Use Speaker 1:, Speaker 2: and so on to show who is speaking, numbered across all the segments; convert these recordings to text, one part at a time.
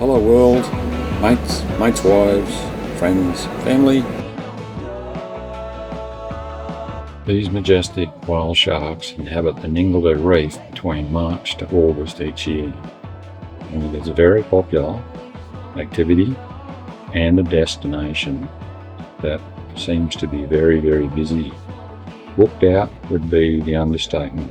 Speaker 1: Hello world, mates' wives, friends, family. These majestic whale sharks inhabit the Ningaloo Reef between March to August each year, and it is a very popular activity and a destination that seems to be very, very busy. Booked out would be the understatement.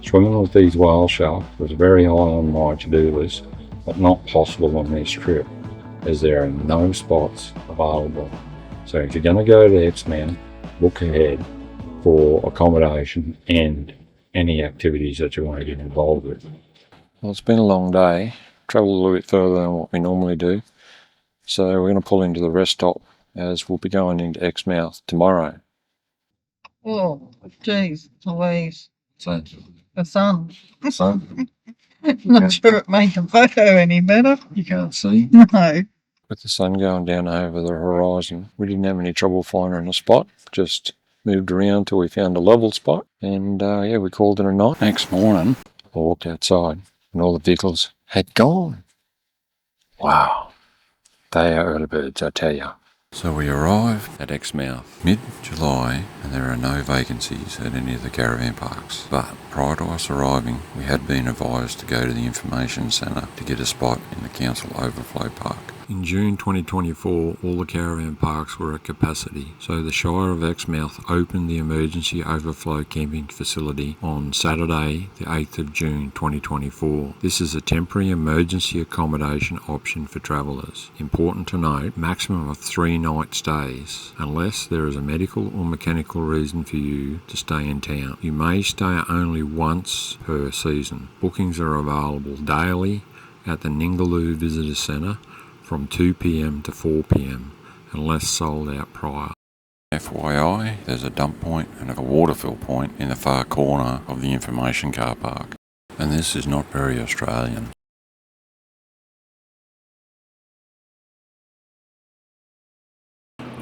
Speaker 1: Swimming with these whale sharks was very high on my to-do list, but not possible on this trip, as there are no spots available. So if you're going to go to Exmouth, book ahead for accommodation and any activities that you want to get involved with. Well, it's been a long day. Travelled a little bit further than what we normally do. So we're going to pull into the rest stop as we'll be going into Exmouth tomorrow.
Speaker 2: Oh, geez, Louise.
Speaker 1: So,
Speaker 2: The sun.
Speaker 1: sun?
Speaker 2: Not sure it made the photo any better.
Speaker 1: You can't see?
Speaker 2: No.
Speaker 1: With the sun going down over the horizon, we didn't have any trouble finding a spot. Just moved around till we found a level spot. And we called it a night. Next morning, I walked outside and all the vehicles had gone. Wow. They are early birds, I tell you. So we arrived at Exmouth mid-July, and there are no vacancies at any of the caravan parks. But prior to us arriving, we had been advised to go to the information centre to get a spot in the council overflow park. In June 2024, all the caravan parks were at capacity, so the Shire of Exmouth opened the emergency overflow camping facility on Saturday, the 8th of June 2024. This is a temporary emergency accommodation option for travellers. Important to note, maximum of 3 night stays, unless there is a medical or mechanical reason for you to stay in town. You may stay only once per season. Bookings are available daily at the Ningaloo Visitor Centre from 2 p.m. to 4 p.m. unless sold out prior. FYI, there's a dump point and a water fill point in the far corner of the information car park. And this is not very Australian.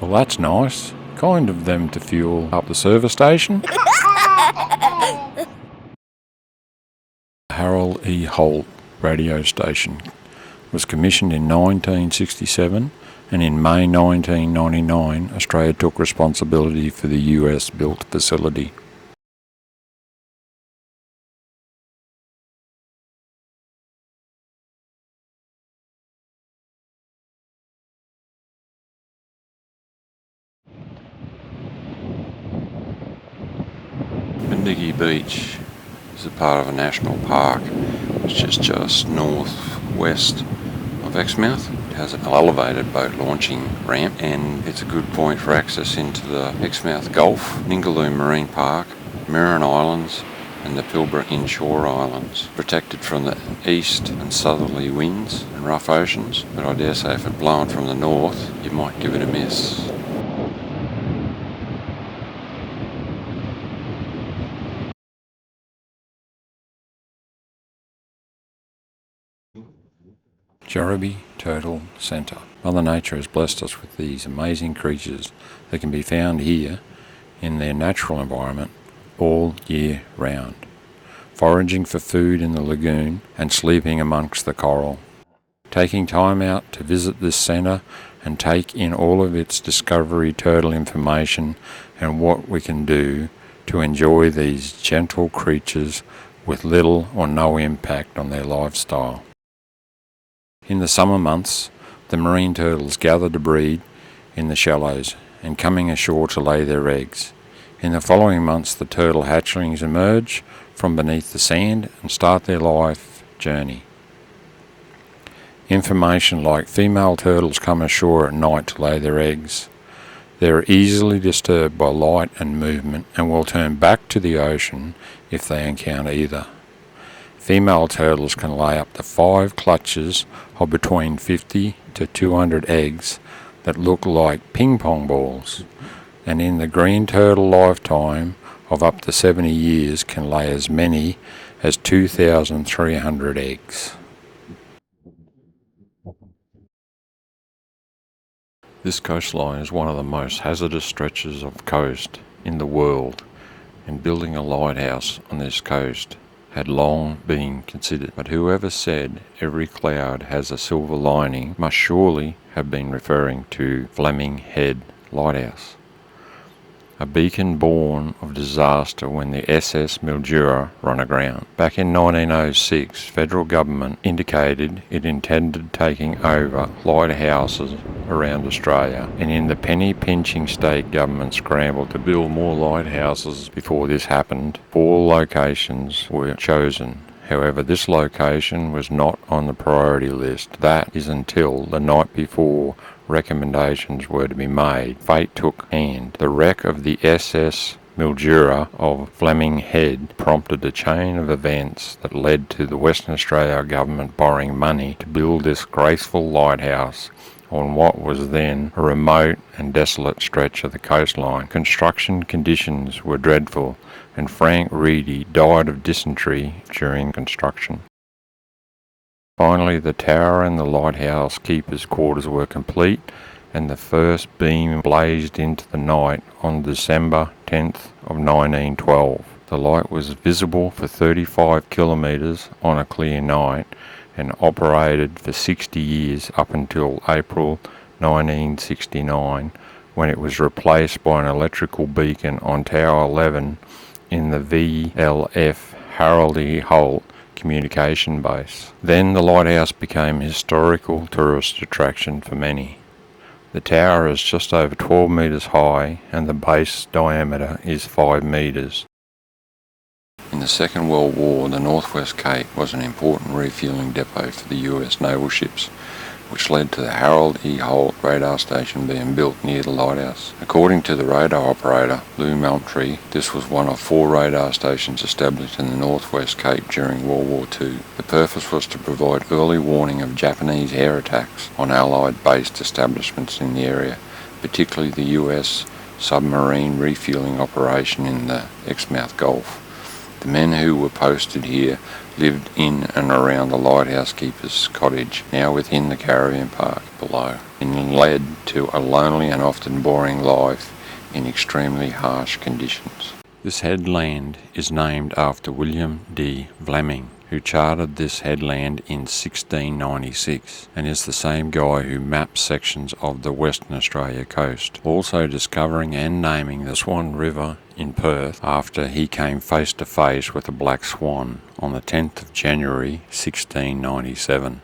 Speaker 1: Well, that's nice. Kind of them to fuel up the service station. Harold E. Holt radio station was commissioned in 1967, and in May 1999 Australia took responsibility for the US built facility. Bendigo Beach is a part of a national park which is just northwest of Exmouth. It has an elevated boat launching ramp, and it's a good point for access into the Exmouth Gulf, Ningaloo Marine Park, Mirren Islands and the Pilbara Inshore Islands. Protected from the east and southerly winds and rough oceans, but I dare say if it blowing from the north you might give it a miss. Jorribee Turtle Centre. Mother Nature has blessed us with these amazing creatures that can be found here in their natural environment all year round, foraging for food in the lagoon and sleeping amongst the coral. Taking time out to visit this centre and take in all of its discovery turtle information and what we can do to enjoy these gentle creatures with little or no impact on their lifestyle. In the summer months, the marine turtles gather to breed in the shallows and coming ashore to lay their eggs. In the following months, the turtle hatchlings emerge from beneath the sand and start their life journey. Information like female turtles come ashore at night to lay their eggs. They are easily disturbed by light and movement and will turn back to the ocean if they encounter either. Female turtles can lay up to 5 clutches of between 50 to 200 eggs that look like ping pong balls, and in the green turtle lifetime of up to 70 years can lay as many as 2,300 eggs. This coastline is one of the most hazardous stretches of coast in the world, and building a lighthouse on this coast had long been considered, but whoever said every cloud has a silver lining must surely have been referring to Fleming Head Lighthouse, a beacon born of disaster when the SS Mildura run aground. Back in 1906, federal government indicated it intended taking over lighthouses around Australia, and in the penny-pinching state government scramble to build more lighthouses before this happened, 4 locations were chosen. However, this location was not on the priority list. That is until the night before recommendations were to be made. Fate took hand. The wreck of the SS Mildura of Fleming Head prompted a chain of events that led to the Western Australia government borrowing money to build this graceful lighthouse on what was then a remote and desolate stretch of the coastline. Construction conditions were dreadful, and Frank Reedy died of dysentery during construction. Finally, the tower and the lighthouse keeper's quarters were complete, and the first beam blazed into the night on December 10th of 1912. The light was visible for 35 kilometres on a clear night and operated for 60 years up until April 1969, when it was replaced by an electrical beacon on Tower 11 in the VLF Harold E. Holt communication base. Then the lighthouse became a historical tourist attraction for many. The tower is just over 12 metres high and the base diameter is 5 metres. In the Second World War, the Northwest Cape was an important refuelling depot for the US naval ships, which led to the Harold E. Holt radar station being built near the lighthouse. According to the radar operator, Lou Moultrie, this was one of 4 radar stations established in the Northwest Cape during World War II. The purpose was to provide early warning of Japanese air attacks on Allied-based establishments in the area, particularly the US submarine refueling operation in the Exmouth Gulf. The men who were posted here lived in and around the lighthouse keeper's cottage, now within the caravan park below, and led to a lonely and often boring life in extremely harsh conditions. This headland is named after William D. Fleming, who charted this headland in 1696, and is the same guy who mapped sections of the Western Australia coast, also discovering and naming the Swan River in Perth after he came face to face with a black swan on the 10th of January 1697.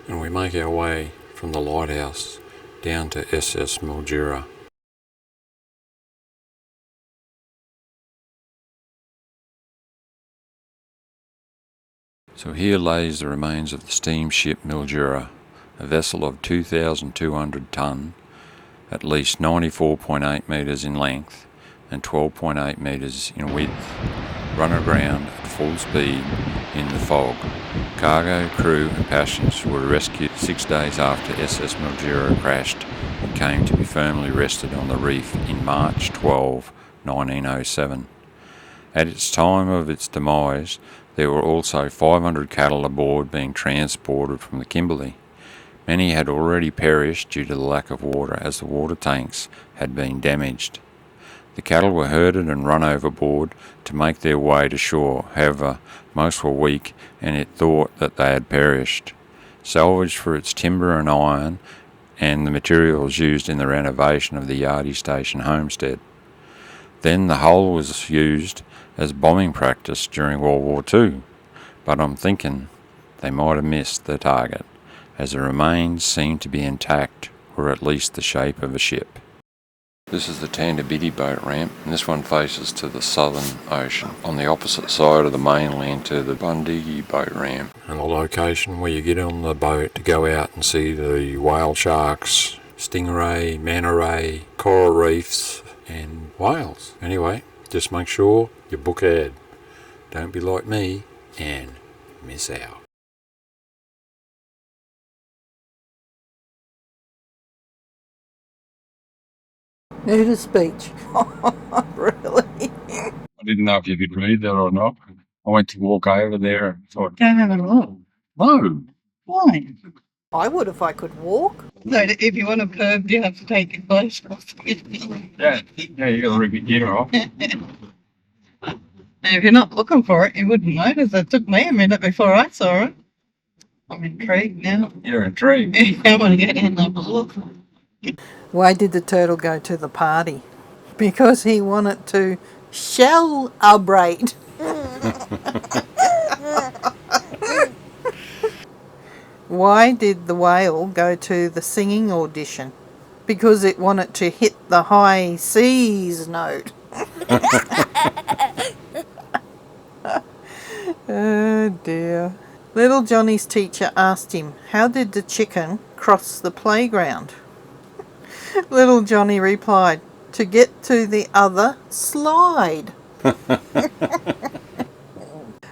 Speaker 1: And we make our way from the lighthouse down to SS Mildura. So here lays the remains of the steamship Mildura, a vessel of 2,200 tonne, at least 94.8 metres in length and 12.8 metres in width, run aground at full speed in the fog. Cargo, crew and passengers were rescued 6 days after SS Mildura crashed and came to be firmly rested on the reef in March 12, 1907. At its time of its demise, there were also 500 cattle aboard being transported from the Kimberley. Many had already perished due to the lack of water, as the water tanks had been damaged. The cattle were herded and run overboard to make their way to shore. However, most were weak, and it thought that they had perished. Salvaged for its timber and iron and the materials used in the renovation of the Yardie Station homestead. Then the hull was used as bombing practice during World War II, but I'm thinking they might have missed the target, as the remains seem to be intact, or at least the shape of a ship. This is the Tandabidi boat ramp, and this one faces to the Southern Ocean, on the opposite side of the mainland to the Bundigi boat ramp. And the location where you get on the boat to go out and see the whale sharks, stingray, manta ray, coral reefs, and whales. Anyway, just make sure you book ahead. Don't be like me and miss out.
Speaker 2: Nudist beach. Really?
Speaker 1: I didn't know if you could read that or not. I went to walk over there and thought,
Speaker 2: Don't have a look.
Speaker 1: no.
Speaker 2: Why?
Speaker 3: I would if I could walk.
Speaker 2: No, if you want to perv, you have to take your clothes off.
Speaker 1: Yeah, you got to rip your gear off.
Speaker 2: And if you're not looking for it, you wouldn't notice. It took me a minute before I saw it. I'm intrigued now.
Speaker 1: You're intrigued.
Speaker 2: I want to get in and have a look.
Speaker 3: Why did the turtle go to the party? Because he wanted to celebrate. Why did the whale go to the singing audition? Because it wanted to hit the high C's note. Oh dear. Little Johnny's teacher asked him, how did the chicken cross the playground? Little Johnny replied, to get to the other slide.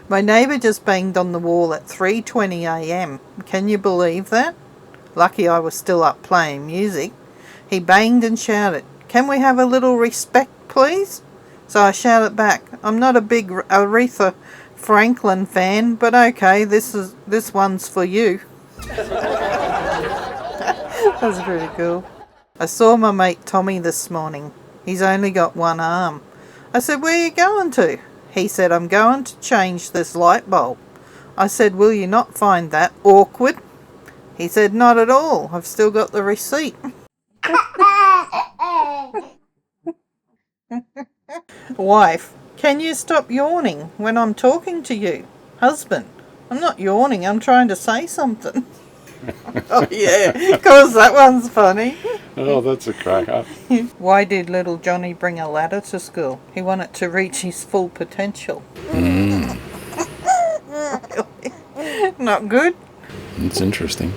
Speaker 3: My neighbour just banged on the wall at 3:20 a.m. Can you believe that? Lucky I was still up playing music. He banged and shouted, can we have a little respect, please? So I shouted back, I'm not a big Aretha Franklin fan, but okay, this one's for you. That's pretty cool. I saw my mate Tommy this morning. He's only got one arm. I said, where are you going to? He said, I'm going to change this light bulb. I said, will you not find that awkward? He said, not at all. I've still got the receipt. Wife, can you stop yawning when I'm talking to you? Husband, I'm not yawning, I'm trying to say something. Oh yeah, of course that one's funny.
Speaker 1: Oh, that's a cracker.
Speaker 3: Why did little Johnny bring a ladder to school? He wanted to reach his full potential. Not good?
Speaker 1: It's interesting.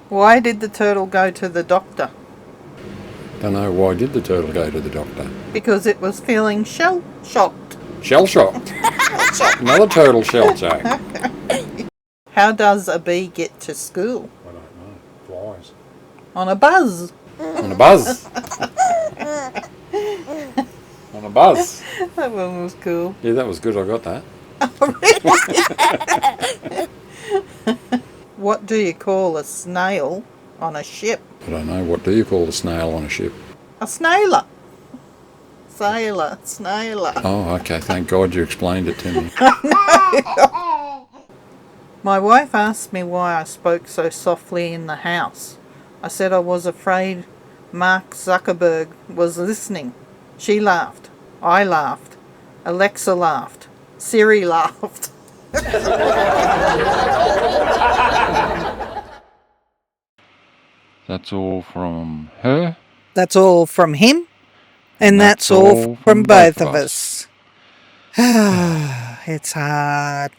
Speaker 3: Why did the turtle go to the doctor?
Speaker 1: Don't know, why did the turtle go to the doctor?
Speaker 3: Because it was feeling shell-shocked.
Speaker 1: Shell-shocked. Another turtle shell-shocked.
Speaker 3: How does a bee get to school?
Speaker 1: I don't know. Flies.
Speaker 3: On a buzz.
Speaker 1: On a buzz. On a buzz.
Speaker 3: That one was cool.
Speaker 1: Yeah, that was good. I got that.
Speaker 3: What do you call a snail on a ship?
Speaker 1: I don't know. What do you call a snail on a ship?
Speaker 3: A snailer. Sailor. Snailer.
Speaker 1: Oh, okay. Thank God you explained it to me.
Speaker 3: My wife asked me why I spoke so softly in the house. I said I was afraid Mark Zuckerberg was listening. She laughed. I laughed. Alexa laughed. Siri laughed.
Speaker 1: That's all from her.
Speaker 3: That's all from him. And that's all from both of us. It's hard.